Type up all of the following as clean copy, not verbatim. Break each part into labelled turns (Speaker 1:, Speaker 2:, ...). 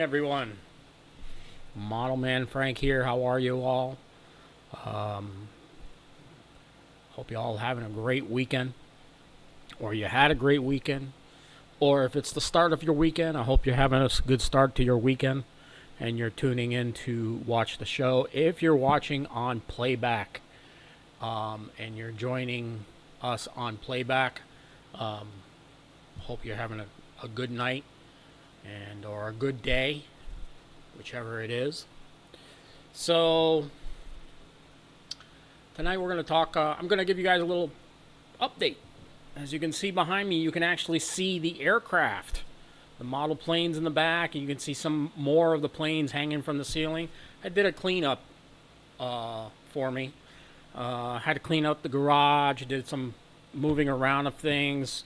Speaker 1: Everyone, Model Man Frank here. How are you all? Um, Hope you all having a great weekend, or you had a great weekend, or if it's the start of your weekend, I hope you're having a good start to your weekend, and you're tuning in to watch the show. If you're watching on playback, and you're joining us on playback, um, hope you're having a good night and or a good day, whichever it is. So tonight we're going to talk. I'm going to give you guys a little update. As you can see behind me, you can actually see the aircraft, the model planes in the back, and you can see some more of the planes hanging from the ceiling. I did a cleanup for me. Had to clean up the garage, did some moving around of things,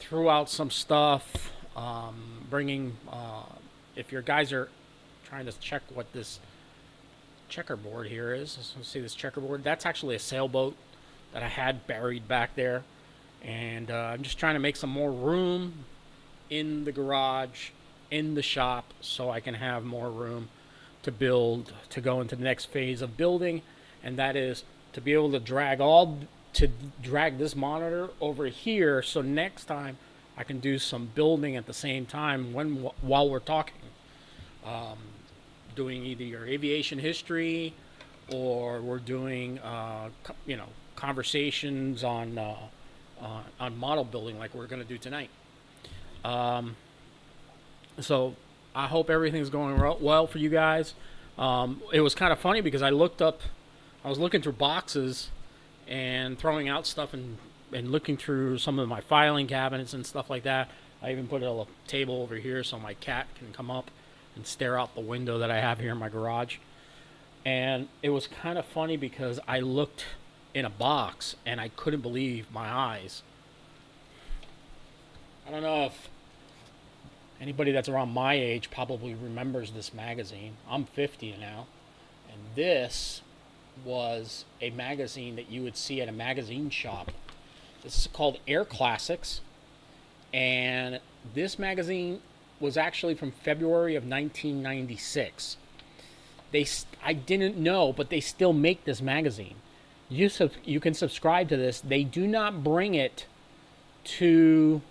Speaker 1: threw out some stuff, bringing. If your guys are trying to check what this checkerboard here is. Let's see this checkerboard. That's actually a sailboat that I had buried back there. And I'm just trying to make some more room in the garage, in the shop, so I can have more room to build, to go into the next phase of building. And that is to be able to drag this monitor over here, so next time I can do some building at the same time while we're talking. Doing either your aviation history, or we're doing conversations on model building like we're going to do tonight. So I hope everything's going well for you guys. It was kind of funny because I was looking through boxes and throwing out stuff and looking through some of my filing cabinets and stuff like that. I even put a little table over here so my cat can come up and stare out the window that I have here in my garage. And it was kind of funny because I looked in a box and I couldn't believe my eyes. I don't know if anybody that's around my age probably remembers this magazine. I'm 50 now. And this was a magazine that you would see at a magazine shop. This is called Air Classics. And this magazine was actually from February of 1996. I didn't know, but they still make this magazine. You can subscribe to this. They do not bring it to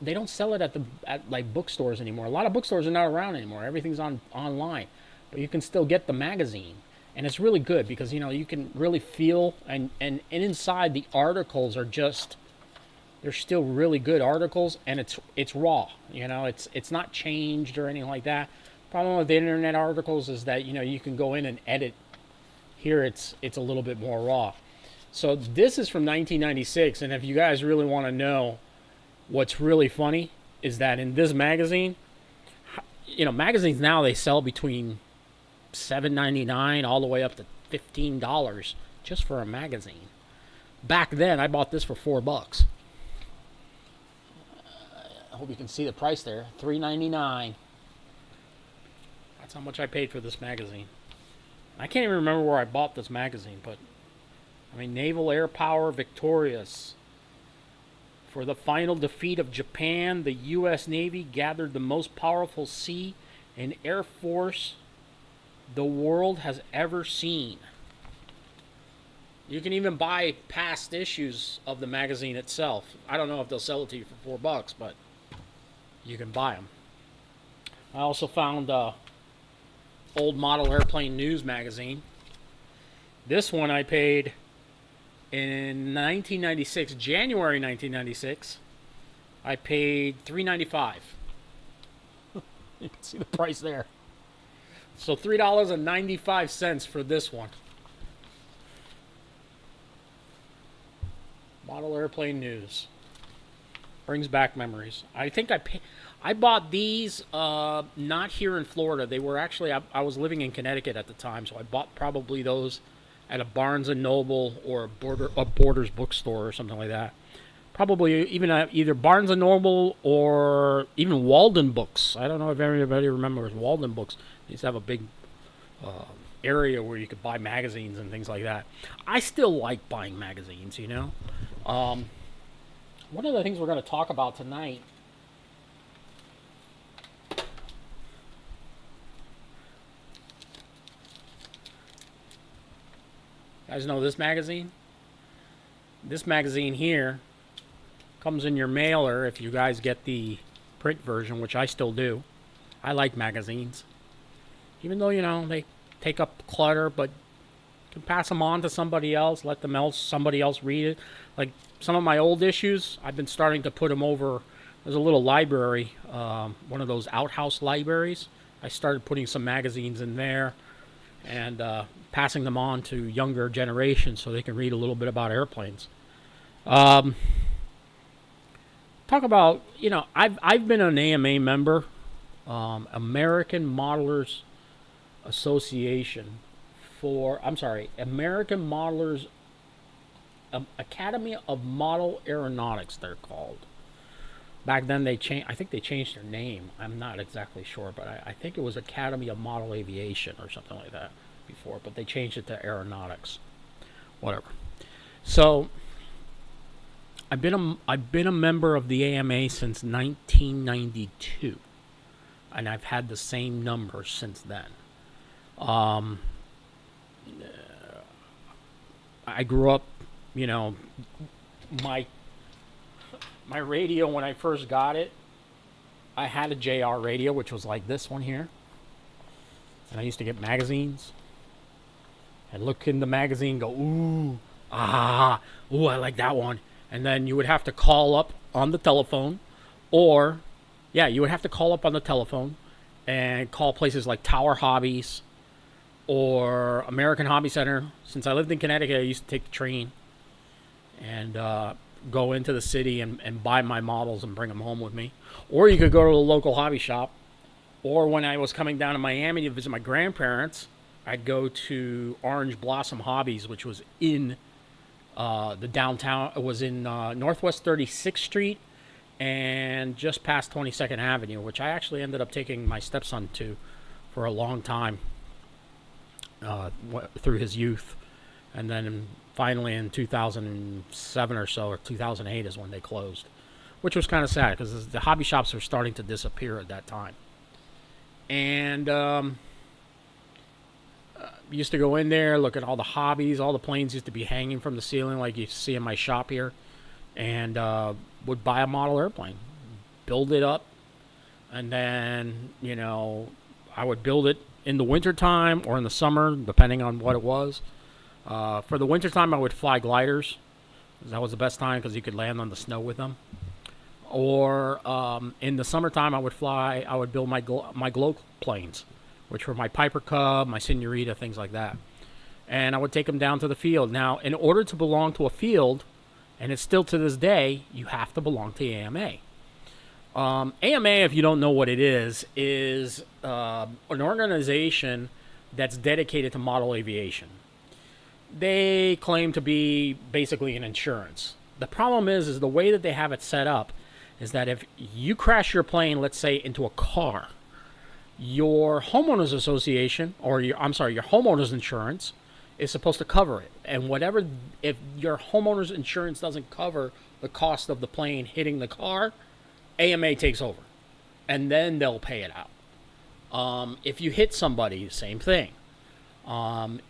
Speaker 1: they don't sell it at like bookstores anymore. A lot of bookstores are not around anymore. Everything's online. But you can still get the magazine. And it's really good because you can really feel and inside the articles are just, they're still really good articles, and it's raw. It's not changed or anything like that. Problem with the internet articles is that you can go in and edit. Here it's a little bit more raw. So this is from 1996, and if you guys really want to know what's really funny is that in this magazine, magazines now they sell between $7.99 all the way up to $15 just for a magazine. Back then, I bought this for $4. I hope you can see the price there. $3.99. That's how much I paid for this magazine. I can't even remember where I bought this magazine, but Naval Air Power victorious. For the final defeat of Japan, the U.S. Navy gathered the most powerful sea and air force the world has ever seen. You can even buy past issues of the magazine itself. I don't know if they'll sell it to you for $4, but you can buy them. I also found old model airplane news magazine. This one I paid in 1996, January 1996. I paid $3.95. You can see the price there. So $3.95 for this one. Model airplane news. Brings back memories. I think I bought these not here in Florida. They were actually, I was living in Connecticut at the time, so I bought probably those at a Barnes and Noble or a Borders bookstore or something like that. Probably even either Barnes and Noble or even Walden Books. I don't know if everybody remembers Walden Books. They used to have a big area where you could buy magazines and things like that. I still like buying magazines. One of the things we're going to talk about tonight You guys know this magazine? This magazine here comes in your mailer if you guys get the print version, which I still do. I like magazines. Even though, they take up clutter, but you can pass them on to somebody else, let somebody else read it. Like some of my old issues, I've been starting to put them over. There's a little library, one of those outhouse libraries. I started putting some magazines in there and passing them on to younger generations so they can read a little bit about airplanes. Talk about, I've been an AMA member, American Modelers Association American Modelers Academy of Model Aeronautics, they're called. Back then I think they changed their name. I'm not exactly sure, but I think it was Academy of Model Aviation or something like that before, but they changed it to aeronautics. Whatever. So I've been a member of the AMA since 1992, and I've had the same number since then. I grew up, my radio when I first got it, I had a JR radio, which was like this one here, and I used to get magazines and look in the magazine, go ooh, I like that one. And then you would have to call up on the telephone, and call places like Tower Hobbies or American Hobby Center. Since I lived in Connecticut, I used to take the train and go into the city and buy my models and bring them home with me. Or you could go to the local hobby shop. Or when I was coming down to Miami to visit my grandparents, I'd go to Orange Blossom Hobbies, which was in the downtown. It was in Northwest 36th Street and just past 22nd Avenue, which I actually ended up taking my stepson to for a long time through his youth. And then finally in 2007 or so, or 2008 is when they closed, which was kind of sad because the hobby shops were starting to disappear at that time. And used to go in there, look at all the hobbies. All the planes used to be hanging from the ceiling like you see in my shop here. And would buy a model airplane, build it up, and then, I would build it in the wintertime or in the summer, depending on what it was. For the wintertime, I would fly gliders. That was the best time because you could land on the snow with them. Or in the summertime, I would build my glow planes, which were my Piper Cub, my Senorita, things like that. And I would take them down to the field. Now, in order to belong to a field, and it's still to this day, you have to belong to AMA. AMA, if you don't know what it is an organization that's dedicated to model aviation. They claim to be basically an insurance. The problem is the way that they have it set up is that if you crash your plane, let's say, into a car, your homeowners association, or your homeowners insurance is supposed to cover it. And if your homeowners insurance doesn't cover the cost of the plane hitting the car, AMA takes over. And then they'll pay it out. If you hit somebody, same thing.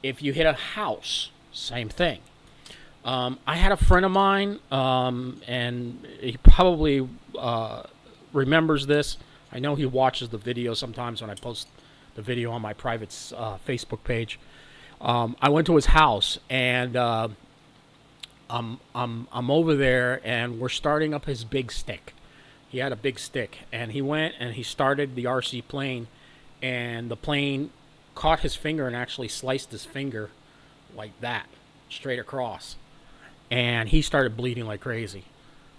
Speaker 1: If you hit a house, same thing. I had a friend of mine, and he probably remembers this. I know he watches the video sometimes when I post the video on my private Facebook page. I went to his house, and I'm over there, and we're starting up his big stick. He had a big stick, and he went and he started the RC plane, and the plane caught his finger and actually sliced his finger like that, straight across. And he started bleeding like crazy.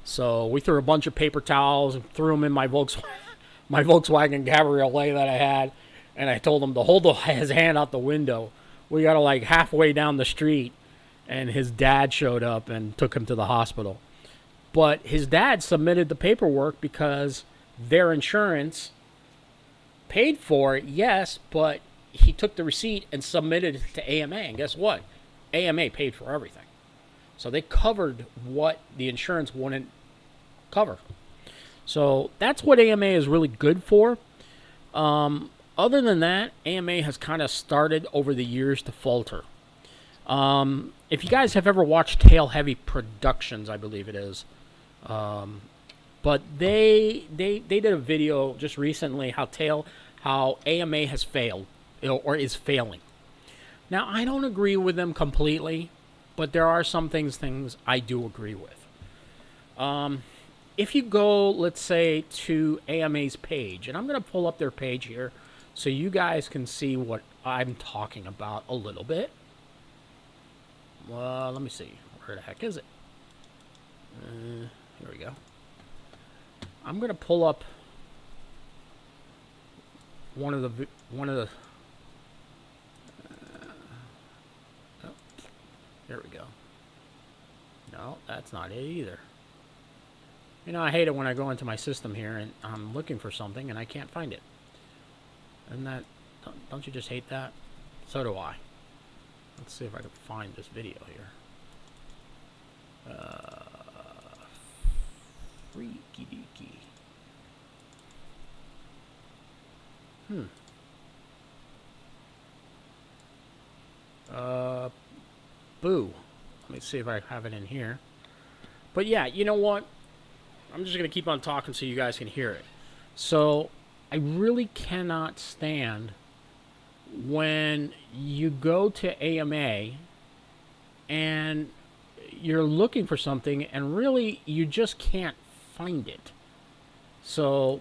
Speaker 1: So we threw a bunch of paper towels and threw them in my Volkswagen Cabriolet that I had, and I told him to hold his hand out the window. We got to like halfway down the street, and his dad showed up and took him to the hospital. But his dad submitted the paperwork because their insurance paid for it, yes, but he took the receipt and submitted it to AMA, and guess what? AMA paid for everything. So they covered what the insurance wouldn't cover. So that's what AMA is really good for. Other than that, AMA has kind of started over the years to falter. If you guys have ever watched Tail Heavy Productions, I believe it is, but they did a video just recently how AMA has failed or is failing. Now, I don't agree with them completely, but there are some things I do agree with. If you go, let's say, to AMA's page, and I'm going to pull up their page here so you guys can see what I'm talking about a little bit. Well, let me see. Where the heck is it? Here we go. I'm going to pull up one of the oh, there we go. No, that's not it either. You know, I hate it when I go into my system here and I'm looking for something and I can't find it. And that, don't you just hate that? So do I. Let's see if I can find this video here. Freaky deaky. Boo. Let me see if I have it in here. But yeah, you know what? I'm just going to keep on talking so you guys can hear it. So, I really cannot stand when you go to AMA and you're looking for something and really you just can't find it. So,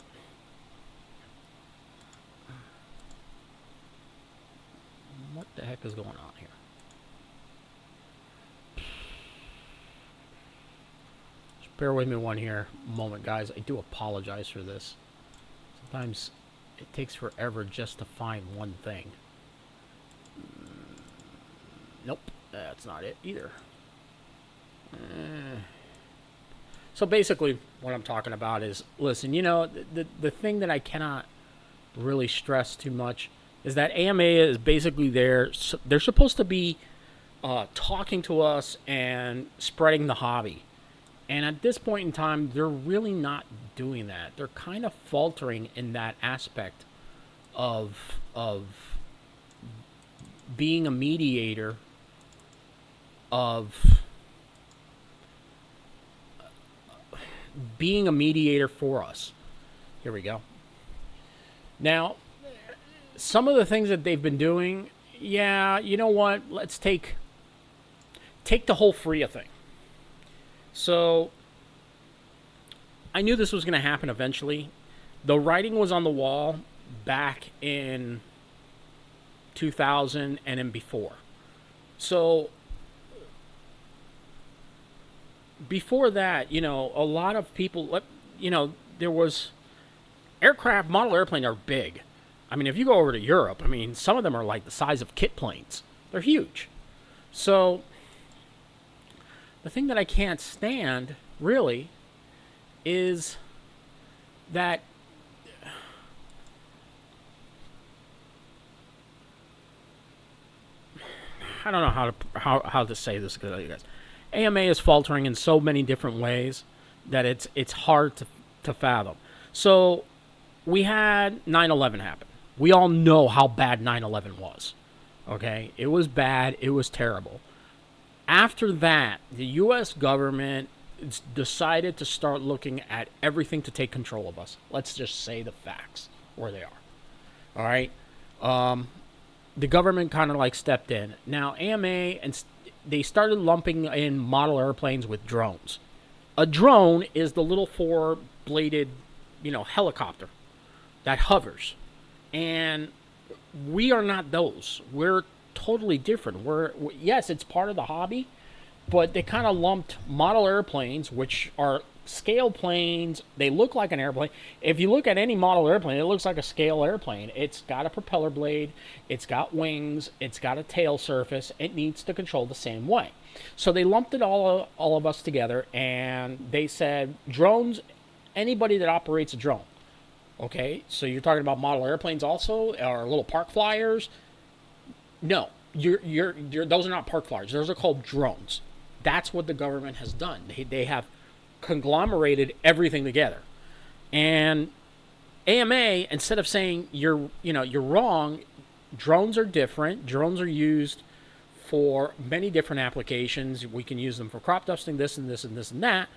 Speaker 1: what the heck is going on here? Bear with me one moment, guys. I do apologize for this. Sometimes it takes forever just to find one thing. Nope, that's not it either. So basically, what I'm talking about is, listen, you know, the thing that I cannot really stress too much is that AMA is basically there. They're supposed to be talking to us and spreading the hobby. And at this point in time, they're really not doing that. They're kind of faltering in that aspect of being a mediator for us. Here we go. Now, some of the things that they've been doing, yeah, you know what? Let's take the whole FRIA thing. So, I knew this was going to happen eventually. The writing was on the wall back in 2000 and then before. So, before that, you know, a lot of people, you know, there was aircraft, model airplanes are big. I mean, if you go over to Europe, I mean, some of them are like the size of kit planes. They're huge. So, the thing that I can't stand, really, is that I don't know how to say this to you guys. AMA is faltering in so many different ways that it's hard to fathom. So we had 9/11 happen. We all know how bad 9/11 was. Okay, it was bad. It was terrible. After that, the U.S. government decided to start looking at everything to take control of us. Let's just say the facts where they are. All right. The government kind of like stepped in. Now, AMA, and they started lumping in model airplanes with drones. A drone is the little four-bladed, you know, helicopter that hovers. And we are not those. We're totally different. Yes, it's part of the hobby, but they kind of lumped model airplanes, which are scale planes. They look like an airplane. If you look at any model airplane, it looks like a scale airplane. It's got a propeller blade, it's got wings, it's got a tail surface. It needs to control the same way. So they lumped it all of us together, and they said drones, anybody that operates a drone. Okay, so you're talking about model airplanes also, or little park flyers. No, those are not park flyers. Those are called drones. That's what the government has done. They have conglomerated everything together. And AMA, instead of saying you're wrong, drones are different. Drones are used for many different applications. We can use them for crop dusting, this and this and this and that.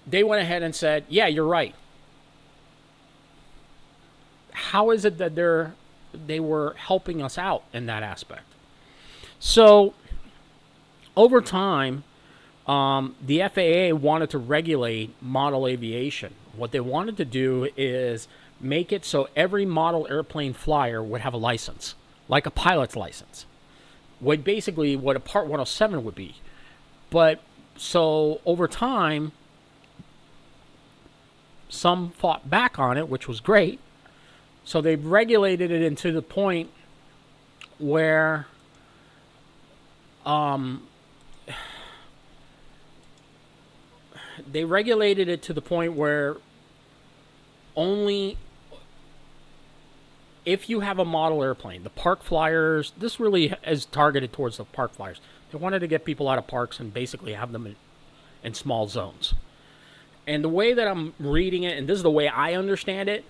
Speaker 1: They went ahead and said, yeah, you're right. How is it that they were helping us out in that aspect? So over time, the FAA wanted to regulate model aviation. What they wanted to do is make it so every model airplane flyer would have a license, like a pilot's license. Basically what a Part 107 would be. But so over time, some fought back on it, which was great. So they regulated it into the point where only if you have a model airplane, the park flyers, this really is targeted towards the park flyers. They wanted to get people out of parks and basically have them in small zones. And the way that I'm reading it, and this is the way I understand it,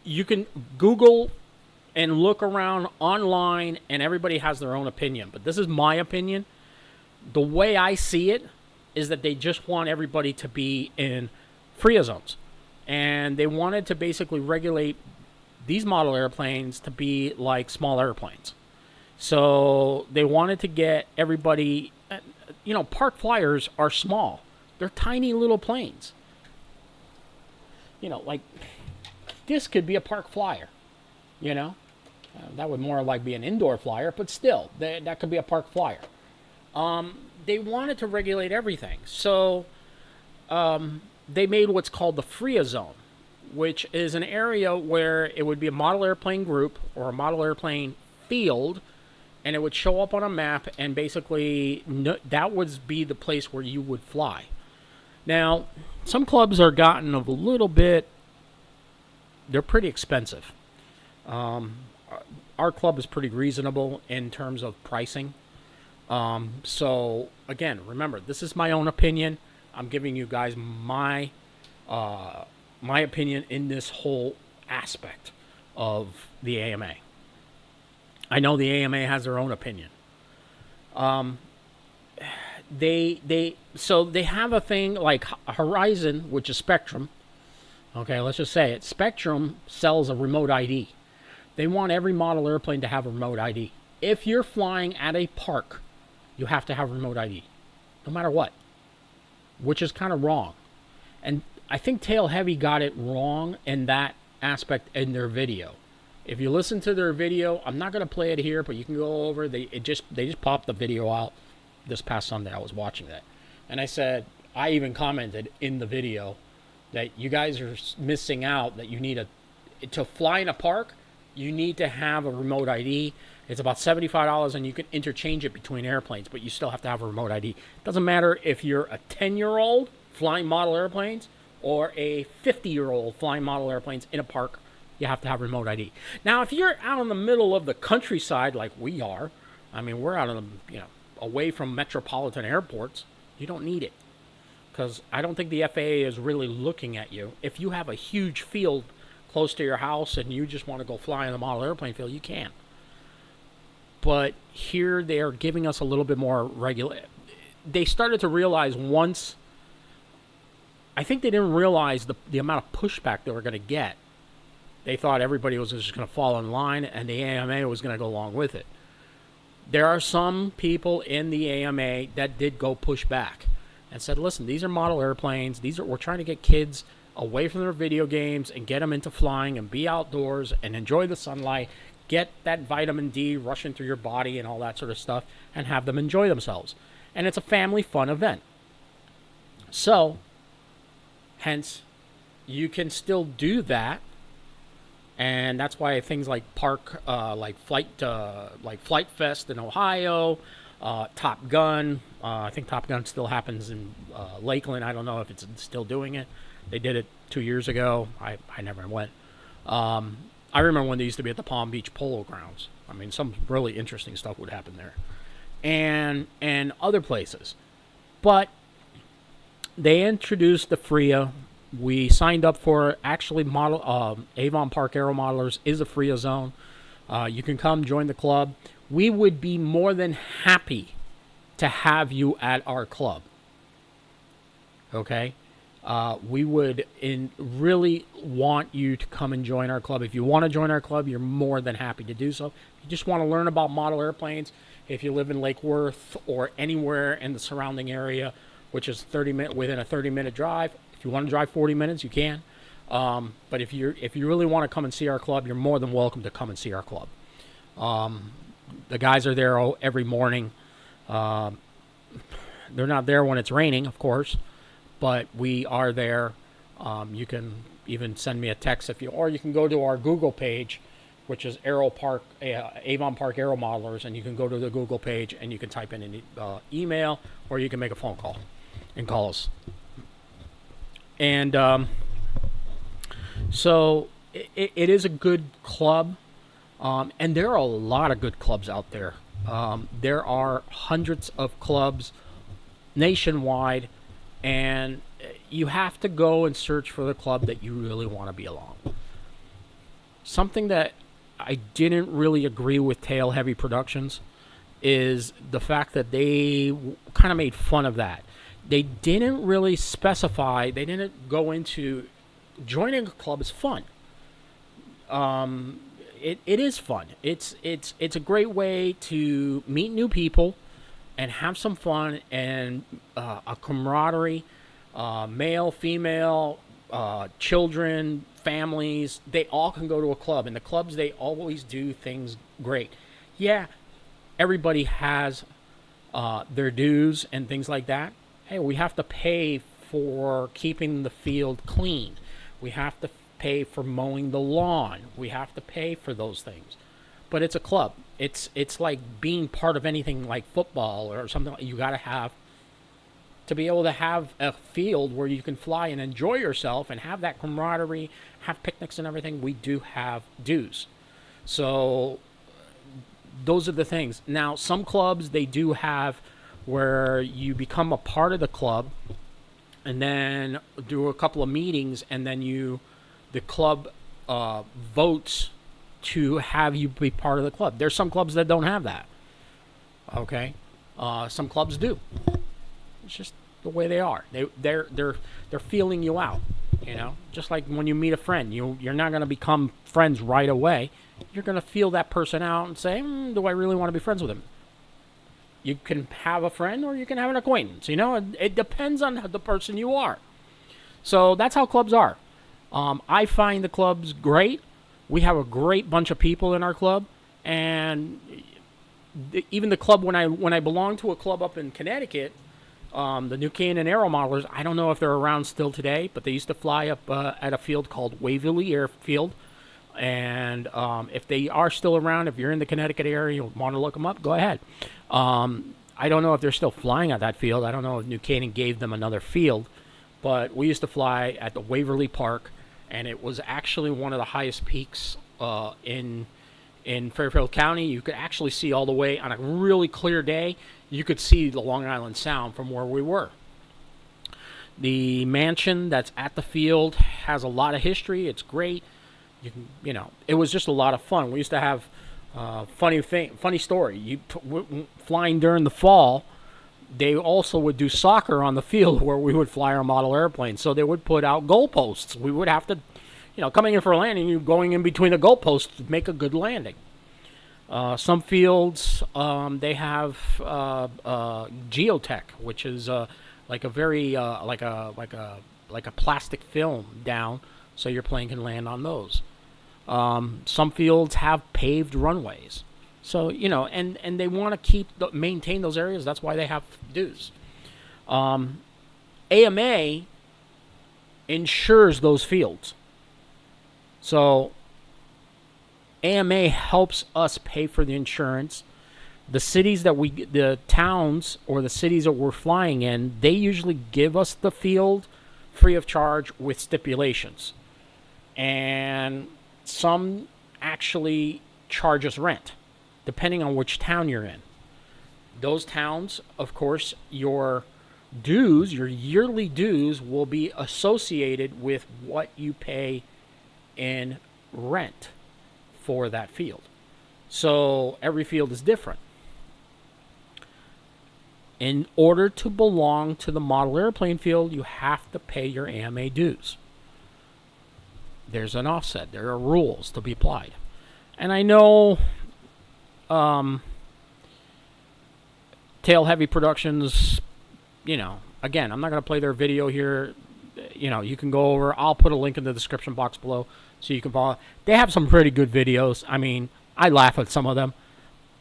Speaker 1: you can Google and look around online, and everybody has their own opinion. But this is my opinion. The way I see it is that they just want everybody to be in FRIA zones. And they wanted to basically regulate these model airplanes to be like small airplanes. So they wanted to get everybody, park flyers are small. They're tiny little planes. Like this could be a park flyer, that would more like be an indoor flyer, but still, that could be a park flyer. They wanted to regulate everything. So they made what's called the FRIA zone, which is an area where it would be a model airplane group or a model airplane field, and it would show up on a map, and basically that would be the place where you would fly. Now, some clubs are gotten a little bit, they're pretty expensive. Our club is pretty reasonable in terms of pricing. So, again, remember, this is my own opinion. I'm giving you guys my opinion in this whole aspect of the AMA. I know the AMA has their own opinion. So they have a thing like Horizon, which is Spectrum. Okay, let's just say it. Spectrum sells a remote ID. They want every model airplane to have a remote ID. If you're flying at a park, you have to have a remote ID, no matter what, which is kind of wrong. And I think Tail Heavy got it wrong in that aspect in their video. If you listen to their video, I'm not going to play it here, but you can go over. They just popped the video out this past Sunday. I was watching that, and I even commented in the video that you guys are missing out. That you need to fly in a park, you need to have a remote ID. It's about $75, and you can interchange it between airplanes, but you still have to have a remote ID. It doesn't matter if you're a 10-year-old flying model airplanes or a 50-year-old flying model airplanes in a park. You have to have remote ID. Now, if you're out in the middle of the countryside like we are, we're out in the, away from metropolitan airports, you don't need it. Because I don't think the FAA is really looking at you. If you have a huge field close to your house and you just want to go fly in the model airplane field, you can. But here they are giving us a little bit more regular. They started to realize once, I think they didn't realize the amount of pushback they were going to get. They thought everybody was just going to fall in line and the AMA was going to go along with it. There are some people in the AMA that did go push back and said, listen, these are model airplanes. We're trying to get kids away from their video games and get them into flying and be outdoors and enjoy the sunlight, get that vitamin D rushing through your body and all that sort of stuff, and have them enjoy themselves. And it's a family fun event. So, hence, you can still do that. And that's why things like Flight Fest in Ohio, Top Gun. I think Top Gun still happens in Lakeland. I don't know if it's still doing it. They did it 2 years ago. I never went. I remember when they used to be at the Palm Beach Polo Grounds. Some really interesting stuff would happen there, and other places. But they introduced the FRIA. We signed up for actually Avon Park Aero Modelers is a FRIA zone. You can come join the club. We would be more than happy to have you at our club. Okay? We would really want you to come and join our club. If you want to join our club, you're more than happy to do so. If you just want to learn about model airplanes, if you live in Lake Worth or anywhere in the surrounding area, which is within a 30-minute drive, if you want to drive 40 minutes, you can. But if you really want to come and see our club, you're more than welcome to come and see our club. The guys are there every morning. They're not there when it's raining, of course, but we are there. You can even send me a text or you can go to our Google page, which is Avon Park Aero Modelers, and you can go to the Google page and you can type in an email, or you can make a phone call and call us. And so it is a good club, and there are a lot of good clubs out there. There are hundreds of clubs nationwide, and you have to go and search for the club that you really want to be along. Something that I didn't really agree with Tail Heavy Productions is the fact that they kind of made fun of that. They didn't really specify, they didn't go into joining a club is fun. It is fun. It's a great way to meet new people and have some fun and a camaraderie. Male, female, children, families, they all can go to a club. And the clubs, they always do things great. Yeah, everybody has their dues and things like that. Hey, we have to pay for keeping the field clean. We have to pay for mowing the lawn. We have to pay for those things. But it's a club. It's like being part of anything like football or something. You got to have to be able to have a field where you can fly and enjoy yourself and have that camaraderie, have picnics and everything. We do have dues. So those are the things. Now, some clubs, they do have where you become a part of the club and then do a couple of meetings, and then the club votes to have you be part of the club. There's some clubs that don't have that. Okay? Some clubs do. It's just the way they are. They're feeling you out, you know. Just like when you meet a friend, you're not going to become friends right away. You're going to feel that person out and say, "Do I really want to be friends with him?" You can have a friend or you can have an acquaintance. You know, it depends on the person you are. So that's how clubs are. I find the clubs great. We have a great bunch of people in our club, and even the club when I belonged to a club up in Connecticut. The New Canaan Aero Modelers, I don't know if they're around still today, but they used to fly up at a field called Waverly Airfield. And if they are still around, if you're in the Connecticut area, you want to look them up, go ahead. I don't know if they're still flying at that field. I don't know if New Canaan gave them another field. But we used to fly at the Waverly Park, and it was actually one of the highest peaks in Fairfield County. You could actually see all the way on a really clear day. You could see the Long Island Sound from where we were. The mansion that's at the field has a lot of history. It's great. It was just a lot of fun. We used to have funny story. Flying during the fall, they also would do soccer on the field where we would fly our model airplanes. So they would put out goalposts. We would have to, coming in for a landing, you going in between the goalposts to make a good landing. Some fields, they have geotech, which is like a very like a plastic film down, so your plane can land on those. Some fields have paved runways, so and they want to maintain those areas. That's why they have dues. AMA insures those fields, so AMA helps us pay for the insurance. The towns or the cities that we're flying in, they usually give us the field free of charge with stipulations. And some actually charge us rent, depending on which town you're in. Those towns, of course, your yearly dues will be associated with what you pay in rent for that field. So every field is different. In order to belong to the model airplane field, you have to pay your AMA dues. There's an offset. There are rules to be applied. And I know Tail Heavy Productions, again, I'm not going to play their video here. You can go over. I'll put a link in the description box below so you can follow. They have some pretty good videos. I mean, I laugh at some of them.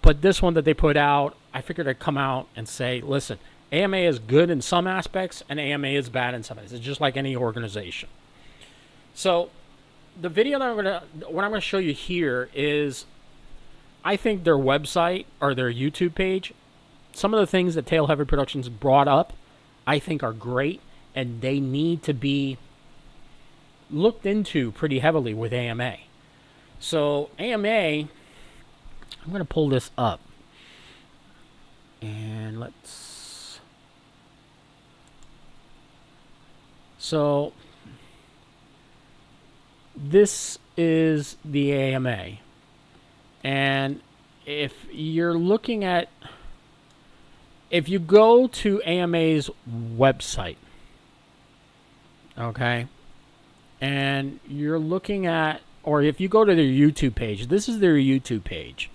Speaker 1: But this one that they put out, I figured I'd come out and say, listen, AMA is good in some aspects and AMA is bad in some aspects. It's just like any organization. So the video that what I'm going to show you here is, I think their website or their YouTube page, some of the things that Tail Heavy Productions brought up, I think are great, and they need to be looked into pretty heavily with AMA. So AMA, I'm going to pull this up. And let's... So this is the AMA. And if you're looking at... If you go to AMA's website, okay, and you're looking at, or if you go to their YouTube page, this is their YouTube page.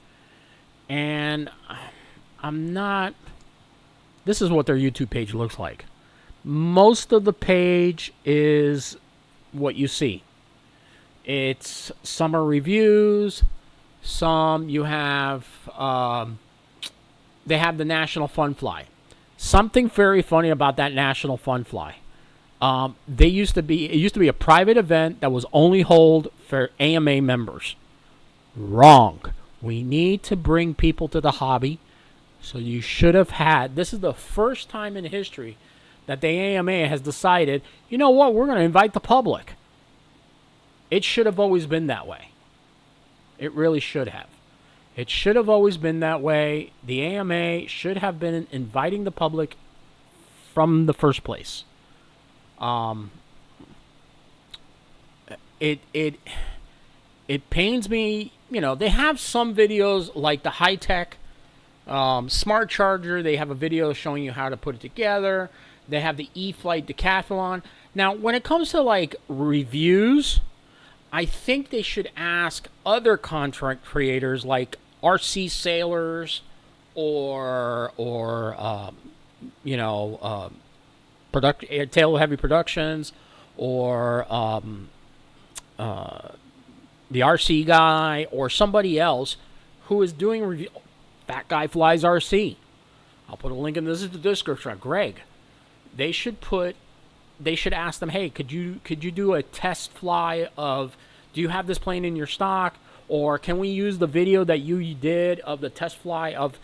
Speaker 1: And this is what their YouTube page looks like. Most of the page is what you see. It's summer reviews. You have, they have the National Fun Fly. Something very funny about that National Fun Fly. It used to be a private event that was only held for AMA members. Wrong. We need to bring people to the hobby. So you should have had, this is the first time in history that the AMA has decided, you know what, we're going to invite the public. It should have always been that way. It really should have. It should have always been that way. The AMA should have been inviting the public from the first place. It pains me. They have some videos like the high-tech smart charger. They have a video showing you how to put it together. They have the E-Flight Decathlon. Now, when it comes to like reviews, I think they should ask other contract creators like RC Sailors or Tail Heavy Productions or the RC guy or somebody else who is doing review. Fat Guy Flies RC. I'll put a link in the description. Greg. They should ask them, hey, could you do a test fly of, do you have this plane in your stock? Or can we use the video that you did of the test fly of,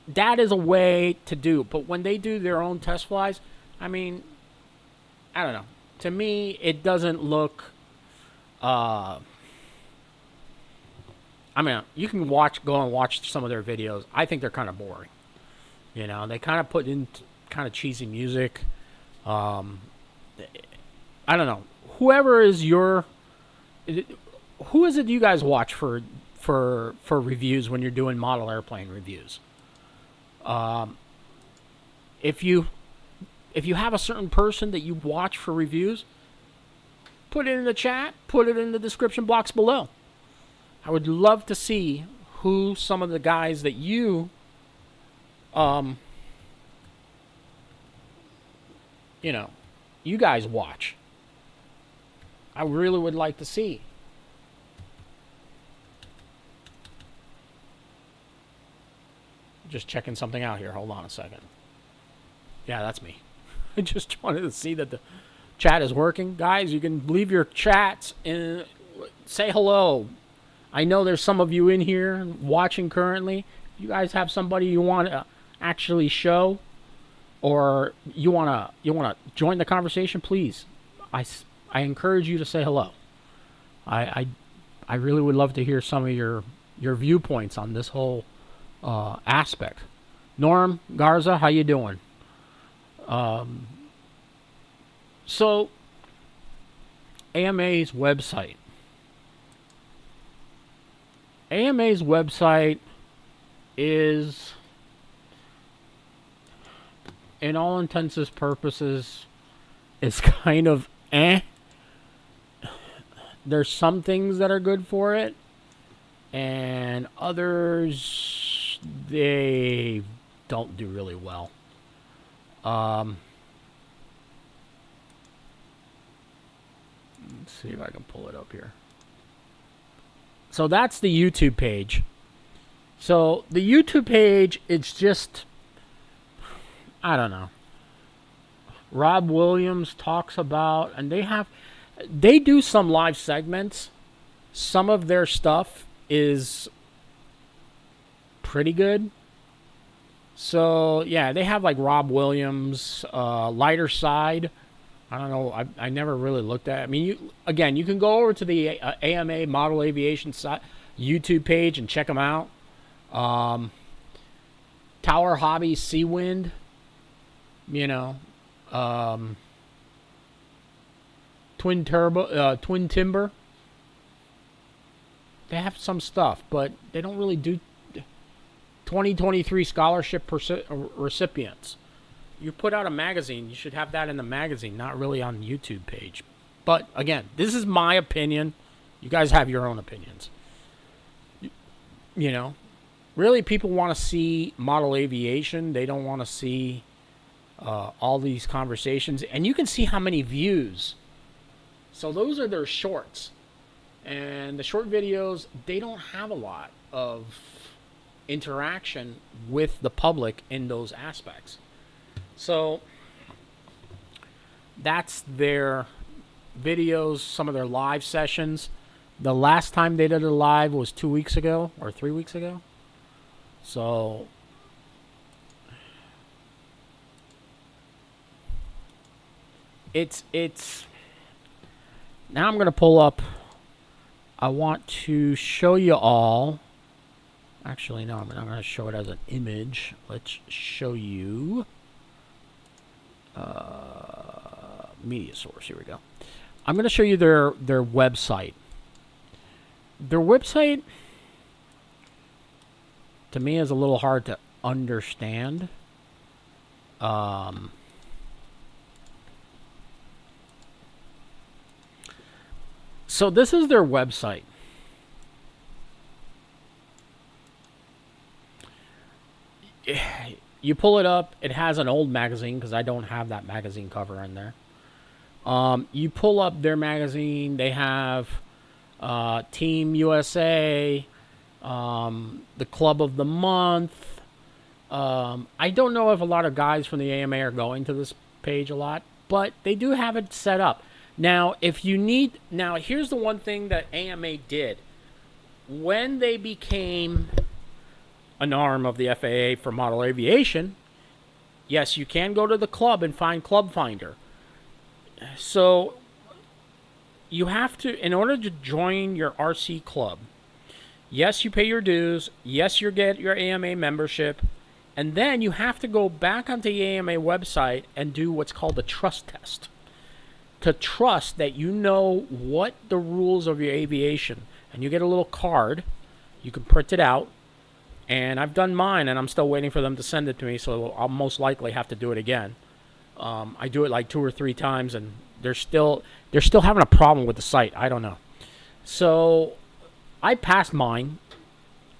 Speaker 1: that is a way to do. But when they do their own test flies, I mean, I don't know. To me, it doesn't look, you can go and watch some of their videos. I think they're kind of boring. They kind of put in kind of cheesy music. I don't know. Who is it you guys watch for reviews when you're doing model airplane reviews? If you have a certain person that you watch for reviews, put it in the chat, put it in the description box below. I would love to see who some of the guys that you you guys watch. I really would like to see. Just checking something out here. Hold on a second. Yeah, that's me. I just wanted to see that the chat is working. Guys, you can leave your chats and say hello. I know there's some of you in here watching currently. If you guys have somebody you want to actually show, or you want to join the conversation, please. I encourage you to say hello. I really would love to hear some of your viewpoints on this whole aspect. Norm Garza, how you doing? So AMA's website. AMA's website is, in all intents and purposes, is kind of eh. There's some things that are good for it, and others, they don't do really well. Let's see if I can pull it up here. So that's the YouTube page. So the YouTube page, it's just, I don't know. Rob Williams talks about, and they do some live segments. Some of their stuff is pretty good. So yeah, they have like Rob Williams, Lighter Side. I don't know. I never really looked at it. I mean, you can go over to the AMA Model Aviation YouTube page and check them out. Tower Hobby Seawind, Twin Timber. They have some stuff, but they don't really do 2023 scholarship recipients. You put out a magazine, you should have that in the magazine, not really on the YouTube page. But again, this is my opinion. You guys have your own opinions. Really, people want to see model aviation. They don't want to see all these conversations. And you can see how many views. So those are their shorts. And the short videos, they don't have a lot of interaction with the public in those aspects. So that's their videos, some of their live sessions. The last time they did a live was 2 weeks ago or 3 weeks ago. So it's now I'm going to pull up. I want to show you all. Actually, no, I'm not going to show it as an image. Let's show you media source. Here we go. I'm going to show you their website. Their website, to me, is a little hard to understand. So this is their website. You pull it up, it has an old magazine because I don't have that magazine cover in there. You pull up their magazine, they have Team USA, the Club of the Month. I don't know if a lot of guys from the AMA are going to this page a lot, but they do have it set up. Now, here's the one thing that AMA did. When they became an arm of the FAA for model aviation, yes, you can go to the club and find Club Finder. So you have to, in order to join your RC club, yes, you pay your dues. Yes, you get your AMA membership. And then you have to go back onto the AMA website and do what's called a trust test. To trust that you know what the rules of your aviation. And you get a little card. You can print it out. And I've done mine, and I'm still waiting for them to send it to me, so I'll most likely have to do it again. I do it like 2 or 3 times, and they're still having a problem with the site. I don't know. So I passed mine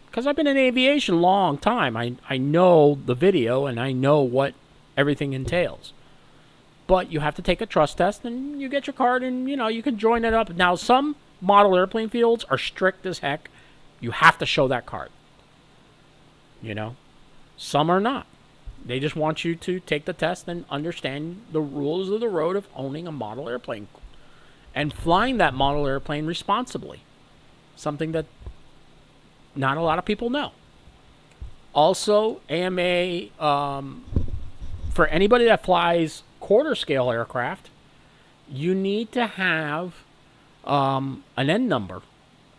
Speaker 1: because I've been in aviation a long time. I know the video, and I know what everything entails. But you have to take a trust test, and you get your card, and, you can join it up. Now, some model airplane fields are strict as heck. You have to show that card. Some are not. They just want you to take the test and understand the rules of the road of owning a model airplane and flying that model airplane responsibly. Something that not a lot of people know. Also, AMA, for anybody that flies quarter scale aircraft, you need to have an N number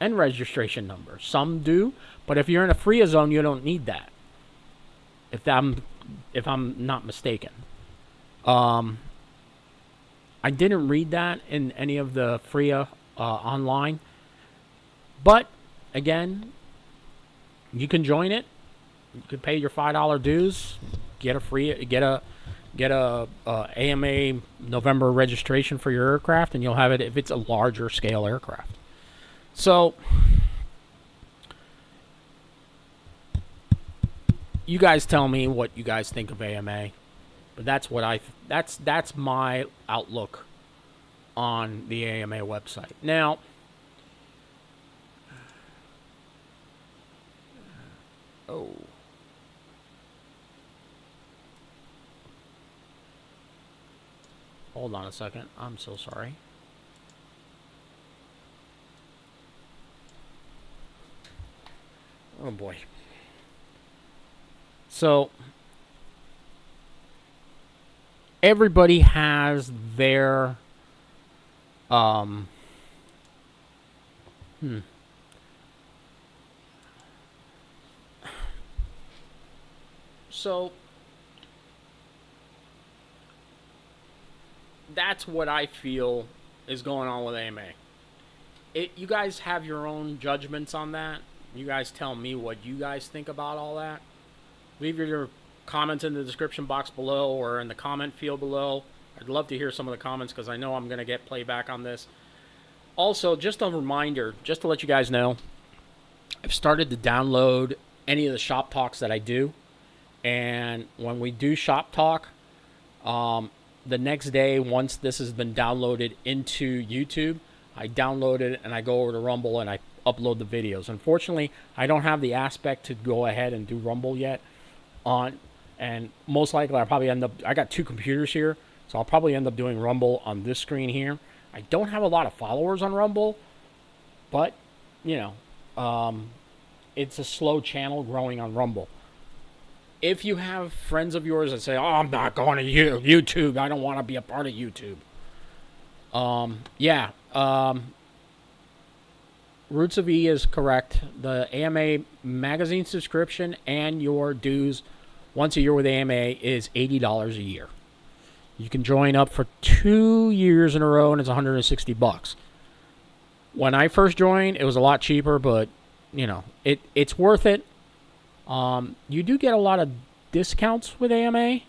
Speaker 1: and registration number. Some do, but if you're in a FRIA zone, you don't need that. If I'm not mistaken. I didn't read that in any of the FRIA online. But, again, you can join it. You can pay your $5 dues, get a AMA November registration for your aircraft, and you'll have it if it's a larger scale aircraft. So you guys tell me what you guys think of AMA, but that's my outlook on the AMA website. Now, hold on a second. I'm so sorry. Oh boy. So everybody has their So that's what I feel is going on with AMA. You guys have your own judgments on that. You guys tell me what you guys think about all that. Leave your comments in the description box below or in the comment field below. I'd love to hear some of the comments because I know I'm going to get playback on this. Also, just a reminder, just to let you guys know, I've started to download any of the shop talks that I do. And when we do shop talk, the next day, once this has been downloaded into YouTube, I download it and I go over to Rumble and I upload the videos. Unfortunately, I don't have the aspect to go ahead and do Rumble yet. And most likely I'll probably end up, I got 2 computers here, so I'll probably end up doing Rumble on this screen here. I don't have a lot of followers on Rumble, but, you know, it's a slow channel growing on Rumble. If you have friends of yours that say, oh, I'm not going to YouTube, I don't want to be a part of YouTube. Roots of E is correct. The AMA magazine subscription and your dues once a year with AMA is $80 a year. You can join up for 2 years in a row, and it's $160. When I first joined, it was a lot cheaper, but, you know, it's worth it. You do get a lot of discounts with AMA.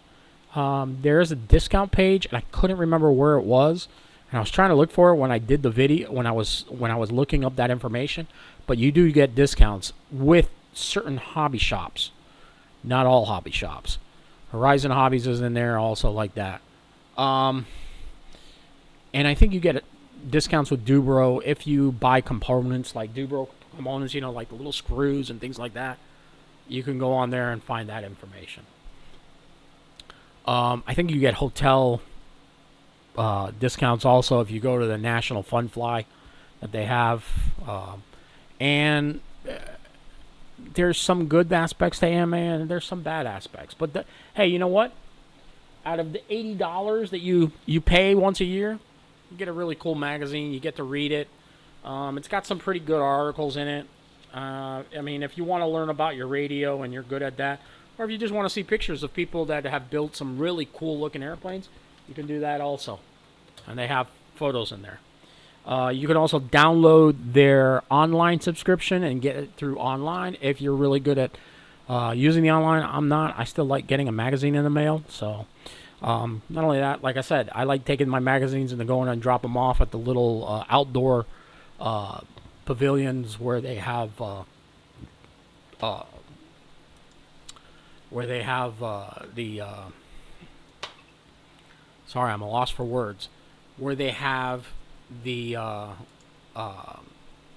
Speaker 1: There is a discount page, and I couldn't remember where it was. And I was trying to look for it when I did the video, when I was looking up that information. But you do get discounts with certain hobby shops. Not all hobby shops. Horizon Hobbies is in there also like that. And I think you get discounts with Dubro if you buy components like Dubro components, you know, like the little screws and things like that. You can go on there and find that information. I think you get hotel discounts also if you go to the National Fun Fly that they have. And there's some good aspects to AMA and there's some bad aspects. But hey, you know what? Out of the $80 that you pay once a year, you get a really cool magazine. You get to read it. It's got some pretty good articles in it. I mean, if you want to learn about your radio and you're good at that, or if you just want to see pictures of people that have built some really cool looking airplanes, you can do that also. And they have photos in there. You can also download their online subscription and get it through online if you're really good at using the online. I'm not. I still like getting a magazine in the mail. So not only that, like I said, I like taking my magazines and then going and drop them off at the little outdoor pavilions where they have sorry, I'm a loss for words. Where they have the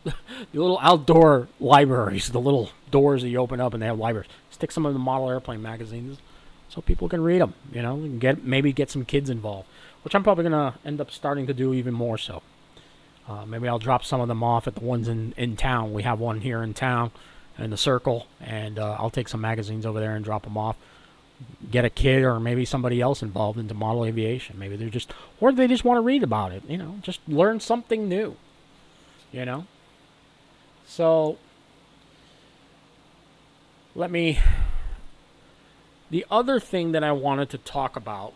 Speaker 1: the little outdoor libraries, the little doors that you open up and they have libraries. Stick some of the model airplane magazines so people can read them, you know, and maybe get some kids involved, which I'm probably going to end up starting to do even more so. Maybe I'll drop some of them off at the ones in town. We have one here in town in the Circle, and I'll take some magazines over there and drop them off. Get a kid or maybe somebody else involved into model aviation. Maybe they just want to read about it, you know, just learn something new, you know. So the other thing that I wanted to talk about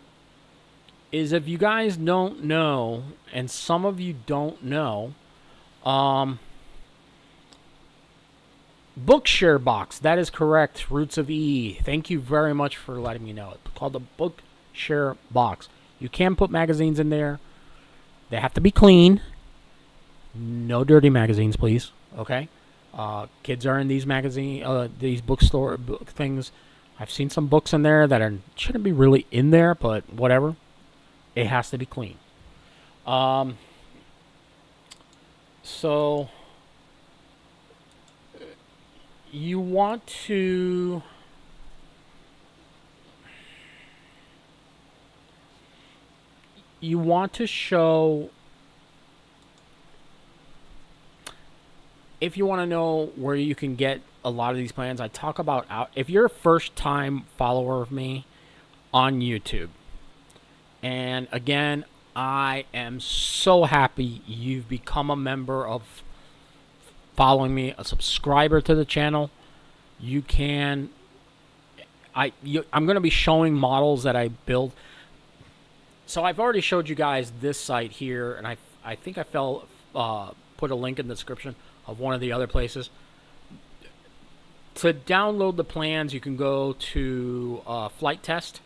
Speaker 1: is, if you guys don't know, and some of you don't know, Bookshare box. That is correct. Roots of E. Thank you very much for letting me know. It's called the Bookshare box. You can put magazines in there. They have to be clean. No dirty magazines, please. Okay. Kids are in these these bookstore things. I've seen some books in there that shouldn't be really in there, but whatever. It has to be clean. So you want to show, if you want to know where you can get a lot of these plans, I talk about if you're a first time follower of me on YouTube, and again, I am so happy you've become a member of following me, a subscriber to the channel. You can, I'm going to be showing models that I build. So I've already showed you guys this site here, and I think I put a link in the description of one of the other places. To download the plans, you can go to Flight Test,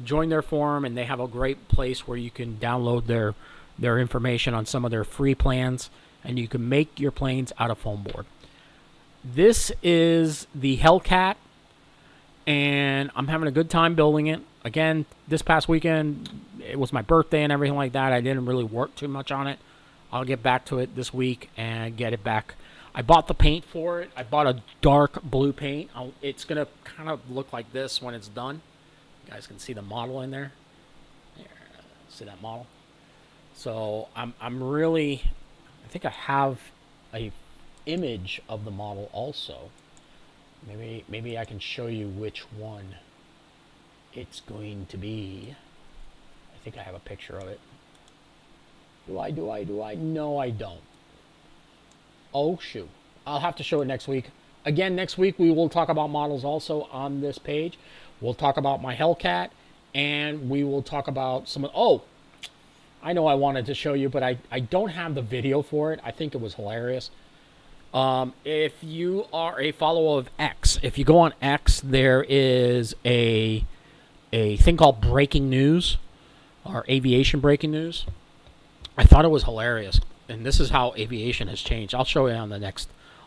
Speaker 1: join their forum, and they have a great place where you can download their information on some of their free plans, and you can make your planes out of foam board. This is the Hellcat, and I'm having a good time building it. Again, this past weekend, it was my birthday and everything like that. I didn't really work too much on it. I'll get back to it this week and get it back. I bought the paint for it. I bought a dark blue paint. It's going to kind of look like this when it's done. You guys can see the model in there. See that model? So I'm really, I think I have a image of the model also. Maybe I can show you which one it's going to be. I think I have a picture of it. Do I? No, I don't. Oh, shoot. I'll have to show it next week. Again, next week we will talk about models also on this page. We'll talk about my Hellcat, and we will talk about some of... Oh, I know I wanted to show you, but I don't have the video for it. I think it was hilarious. If you are a follower of X, if you go on X, there is a thing called Breaking News, or Aviation Breaking News. I thought it was hilarious, and this is how aviation has changed. I'll show you on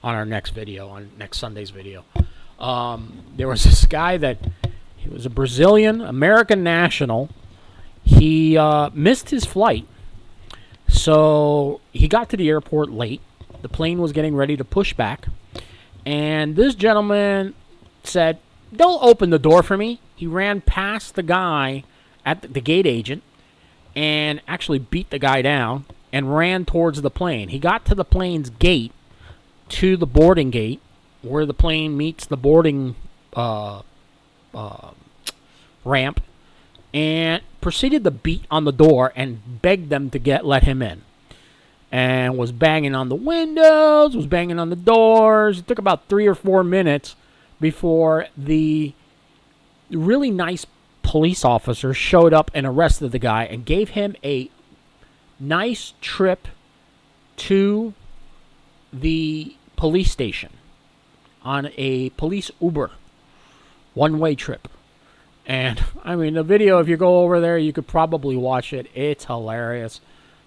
Speaker 1: our next video, on next Sunday's video. There was this guy he was a Brazilian American national. He missed his flight, so he got to the airport late. The plane was getting ready to push back, and this gentleman said, "Don't open the door for me." He ran past the guy at the gate agent and actually beat the guy down and ran towards the plane. He got to the plane's gate, to the boarding gate, where the plane meets the boarding ramp, and proceeded to beat on the door and beg them to let him in. And was banging on the windows, was banging on the doors. It took about 3 or 4 minutes before the really nice police officer showed up and arrested the guy and gave him a nice trip to the police station on a police Uber, one-way trip. And I mean, the video, if you go over there, you could probably watch it. It's hilarious.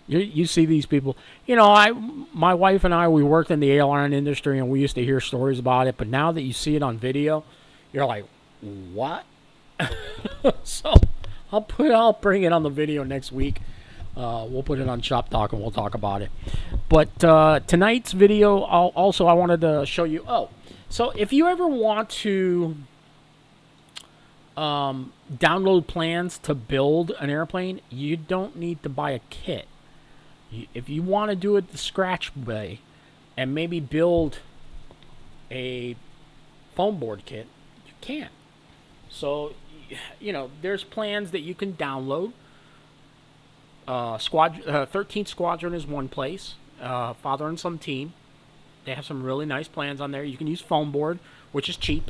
Speaker 1: You see these people. You know, my wife and I, we worked in the airline industry, and we used to hear stories about it. But now that you see it on video, you're like, what? So I'll bring it on the video next week. We'll put it on Shop Talk, and we'll talk about it. But tonight's video, I wanted to show you. Oh, so if you ever want to download plans to build an airplane, you don't need to buy a kit. If you want to do it the scratch way and maybe build a foam board kit, you can. So, you know, there's plans that you can download. 13th Squadron is one place. Father and Son Team. They have some really nice plans on there. You can use foam board, which is cheap.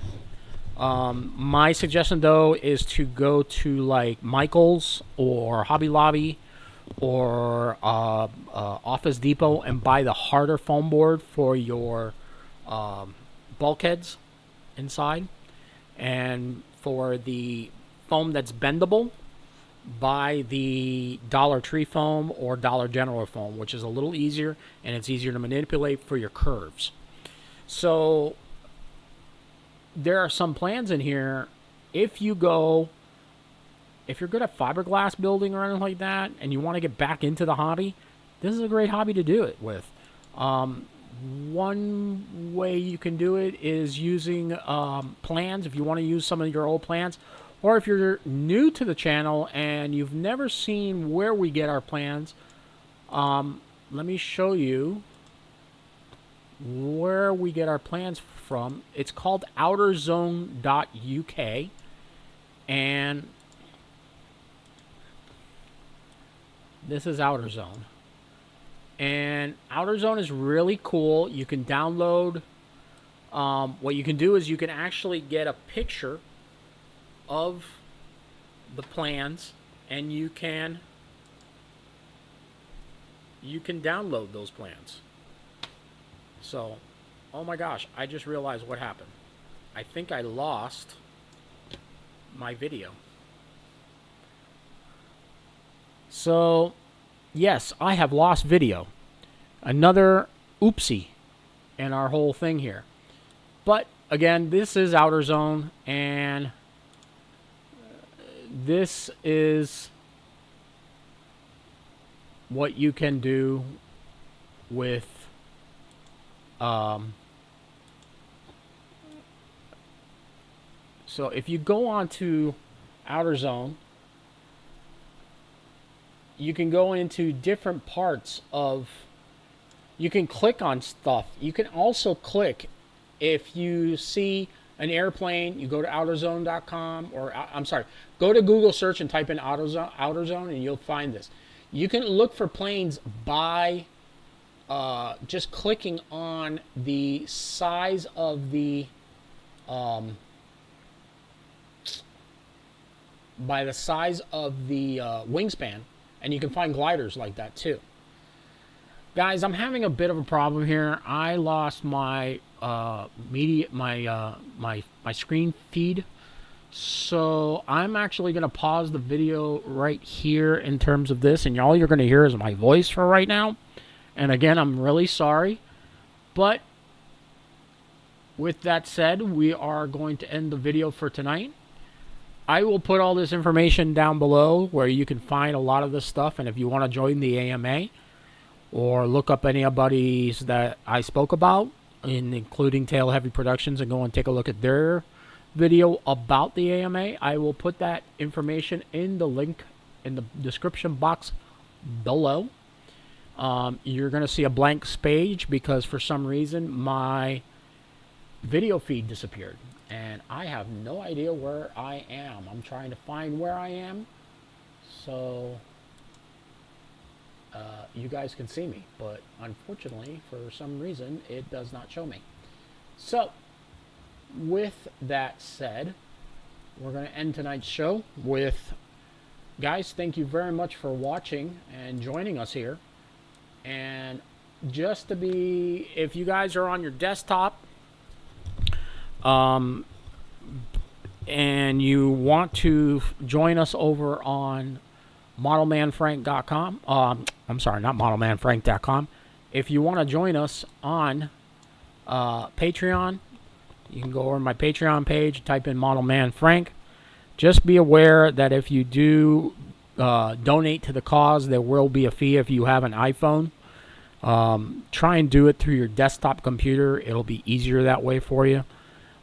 Speaker 1: My suggestion, though, is to go to like Michael's or Hobby Lobby or Office Depot and buy the harder foam board for your bulkheads inside. And for the foam that's bendable, buy the Dollar Tree foam or Dollar General foam, which is a little easier and it's easier to manipulate for your curves. So there are some plans in here. If you're good at fiberglass building or anything like that and you want to get back into the hobby, this is a great hobby to do it with. One way you can do it is using plans, if you want to use some of your old plans. Or if you're new to the channel and you've never seen where we get our plans, let me show you where we get our plans from. It's called outerzone.uk, and this is Outerzone. And Outerzone is really cool. You can download, what you can do is you can actually get a picture of the plans, and you can download those plans. So, oh my gosh, I just realized what happened. I think I lost my video. So, yes, I have lost video. Another oopsie in our whole thing here. But again, this is Outerzone, and this is what you can do with so if you go on to Outerzone, you can go into different parts of, you can click on stuff. You can also click, if you see an airplane, you go to outerzone.com, or I'm sorry, go to Google search and type in Outerzone and you'll find this. You can look for planes by just clicking on the size of the wingspan, and you can find gliders like that too. Guys, I'm having a bit of a problem here. I lost my my screen feed, so I'm actually going to pause the video right here in terms of this, and all you're going to hear is my voice for right now. And again, I'm really sorry, but with that said, we are going to end the video for tonight. I will put all this information down below where you can find a lot of this stuff, and if you want to join the AMA or look up anybody that I spoke about, including Tail Heavy Productions, and go and take a look at their video about the AMA, I will put that information in the link in the description box below. You're going to see a blank page because for some reason my video feed disappeared, and I have no idea where I am. I'm trying to find where I am so you guys can see me, but unfortunately for some reason it does not show me. So with that said, we're going to end tonight's show with, guys, thank you very much for watching and joining us here. And just to be, if you guys are on your desktop and you want to join us over on modelmanfrank.com, I'm sorry, not modelmanfrank.com. If you want to join us on Patreon, you can go over my Patreon page, type in Modelman Frank. Just be aware that if you do donate to the cause, there will be a fee if you have an iPhone. Try and do it through your desktop computer. It'll be easier that way for you.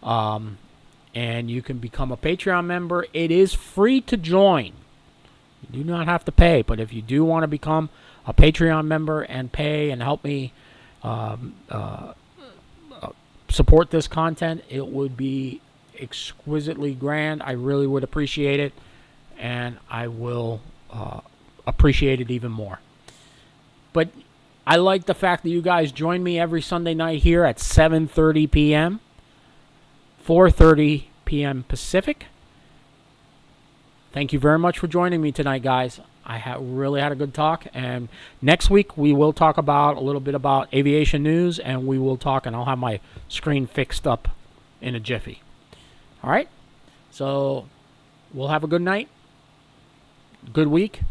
Speaker 1: And you can become a Patreon member. It is free to join. You do not have to pay, but if you do want to become a Patreon member and pay and help me support this content, it would be exquisitely grand. I really would appreciate it, and I will appreciate it even more. But I like the fact that you guys join me every Sunday night here at 7:30 p.m., 4:30 p.m. Pacific. Thank you very much for joining me tonight, guys. I really had a good talk, and next week we will talk about a little bit about aviation news, and we will talk, and I'll have my screen fixed up in a jiffy. All right? So we'll have a good night, good week,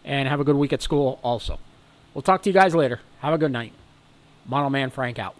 Speaker 1: and have a good week at school also. We'll talk to you guys later. Have a good night. Model Man Frank out.